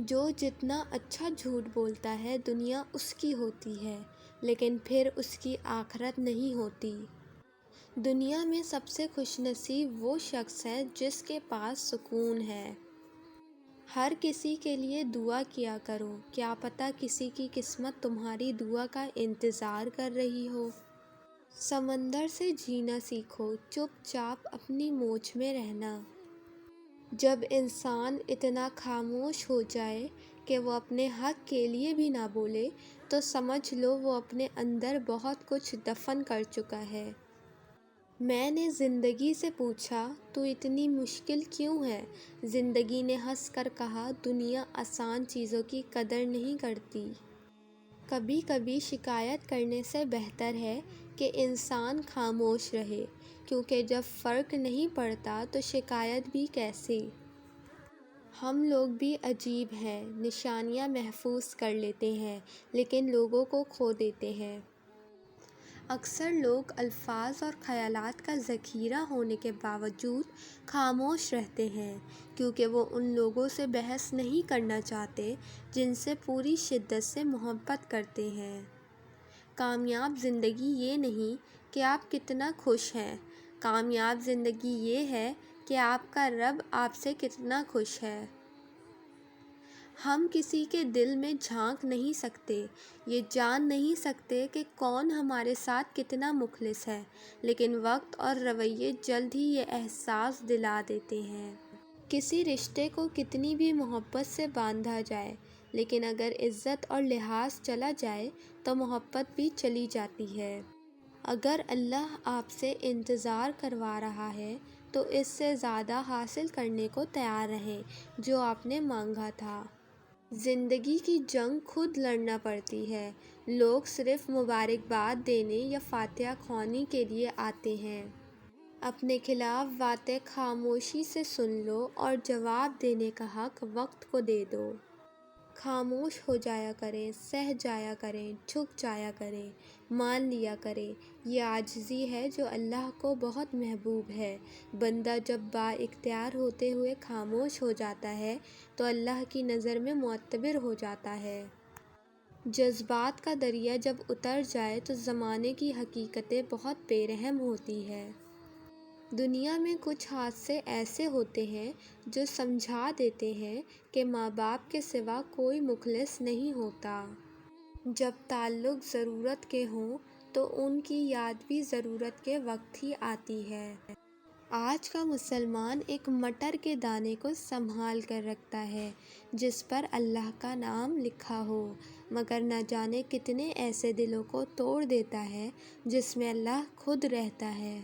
جو جتنا اچھا جھوٹ بولتا ہے دنیا اس کی ہوتی ہے، لیکن پھر اس کی آخرت نہیں ہوتی۔ دنیا میں سب سے خوش نصیب وہ شخص ہے جس کے پاس سکون ہے۔ ہر کسی کے لیے دعا کیا کرو، کیا پتہ کسی کی قسمت تمہاری دعا کا انتظار کر رہی ہو۔ سمندر سے جینا سیکھو، چپ چاپ اپنی موج میں رہنا۔ جب انسان اتنا خاموش ہو جائے کہ وہ اپنے حق کے لیے بھی نہ بولے تو سمجھ لو وہ اپنے اندر بہت کچھ دفن کر چکا ہے۔ میں نے زندگی سے پوچھا، تو اتنی مشکل کیوں ہے؟ زندگی نے ہنس کر کہا، دنیا آسان چیزوں کی قدر نہیں کرتی۔ کبھی کبھی شکایت کرنے سے بہتر ہے کہ انسان خاموش رہے، کیونکہ جب فرق نہیں پڑتا تو شکایت بھی کیسی۔ ہم لوگ بھی عجیب ہیں، نشانیاں محفوظ کر لیتے ہیں لیکن لوگوں کو کھو دیتے ہیں۔ اکثر لوگ الفاظ اور خیالات کا ذخیرہ ہونے کے باوجود خاموش رہتے ہیں، کیونکہ وہ ان لوگوں سے بحث نہیں کرنا چاہتے جن سے پوری شدت سے محبت کرتے ہیں۔ کامیاب زندگی یہ نہیں کہ آپ کتنا خوش ہیں، کامیاب زندگی یہ ہے کہ آپ کا رب آپ سے کتنا خوش ہے۔ ہم کسی کے دل میں جھانک نہیں سکتے، یہ جان نہیں سکتے کہ کون ہمارے ساتھ کتنا مخلص ہے، لیکن وقت اور رویے جلد ہی یہ احساس دلا دیتے ہیں۔ کسی رشتے کو کتنی بھی محبت سے باندھا جائے، لیکن اگر عزت اور لحاظ چلا جائے تو محبت بھی چلی جاتی ہے۔ اگر اللہ آپ سے انتظار کروا رہا ہے تو اس سے زیادہ حاصل کرنے کو تیار رہیں جو آپ نے مانگا تھا۔ زندگی کی جنگ خود لڑنا پڑتی ہے، لوگ صرف مبارکباد دینے یا فاتحہ خوانی کے لیے آتے ہیں۔ اپنے خلاف باتیں خاموشی سے سن لو اور جواب دینے کا حق وقت کو دے دو۔ خاموش ہو جایا کریں، سہ جایا کریں، جھک جایا کریں، مان لیا کریں، یہ عاجزی ہے جو اللہ کو بہت محبوب ہے۔ بندہ جب با اختیار ہوتے ہوئے خاموش ہو جاتا ہے تو اللہ کی نظر میں معتبر ہو جاتا ہے۔ جذبات کا دریا جب اتر جائے تو زمانے کی حقیقتیں بہت بے رحم ہوتی ہے۔ دنیا میں کچھ حادثے ایسے ہوتے ہیں جو سمجھا دیتے ہیں کہ ماں باپ کے سوا کوئی مخلص نہیں ہوتا۔ جب تعلق ضرورت کے ہوں تو ان کی یاد بھی ضرورت کے وقت ہی آتی ہے۔ آج کا مسلمان ایک مٹر کے دانے کو سنبھال کر رکھتا ہے جس پر اللہ کا نام لکھا ہو، مگر نہ جانے کتنے ایسے دلوں کو توڑ دیتا ہے جس میں اللہ خود رہتا ہے۔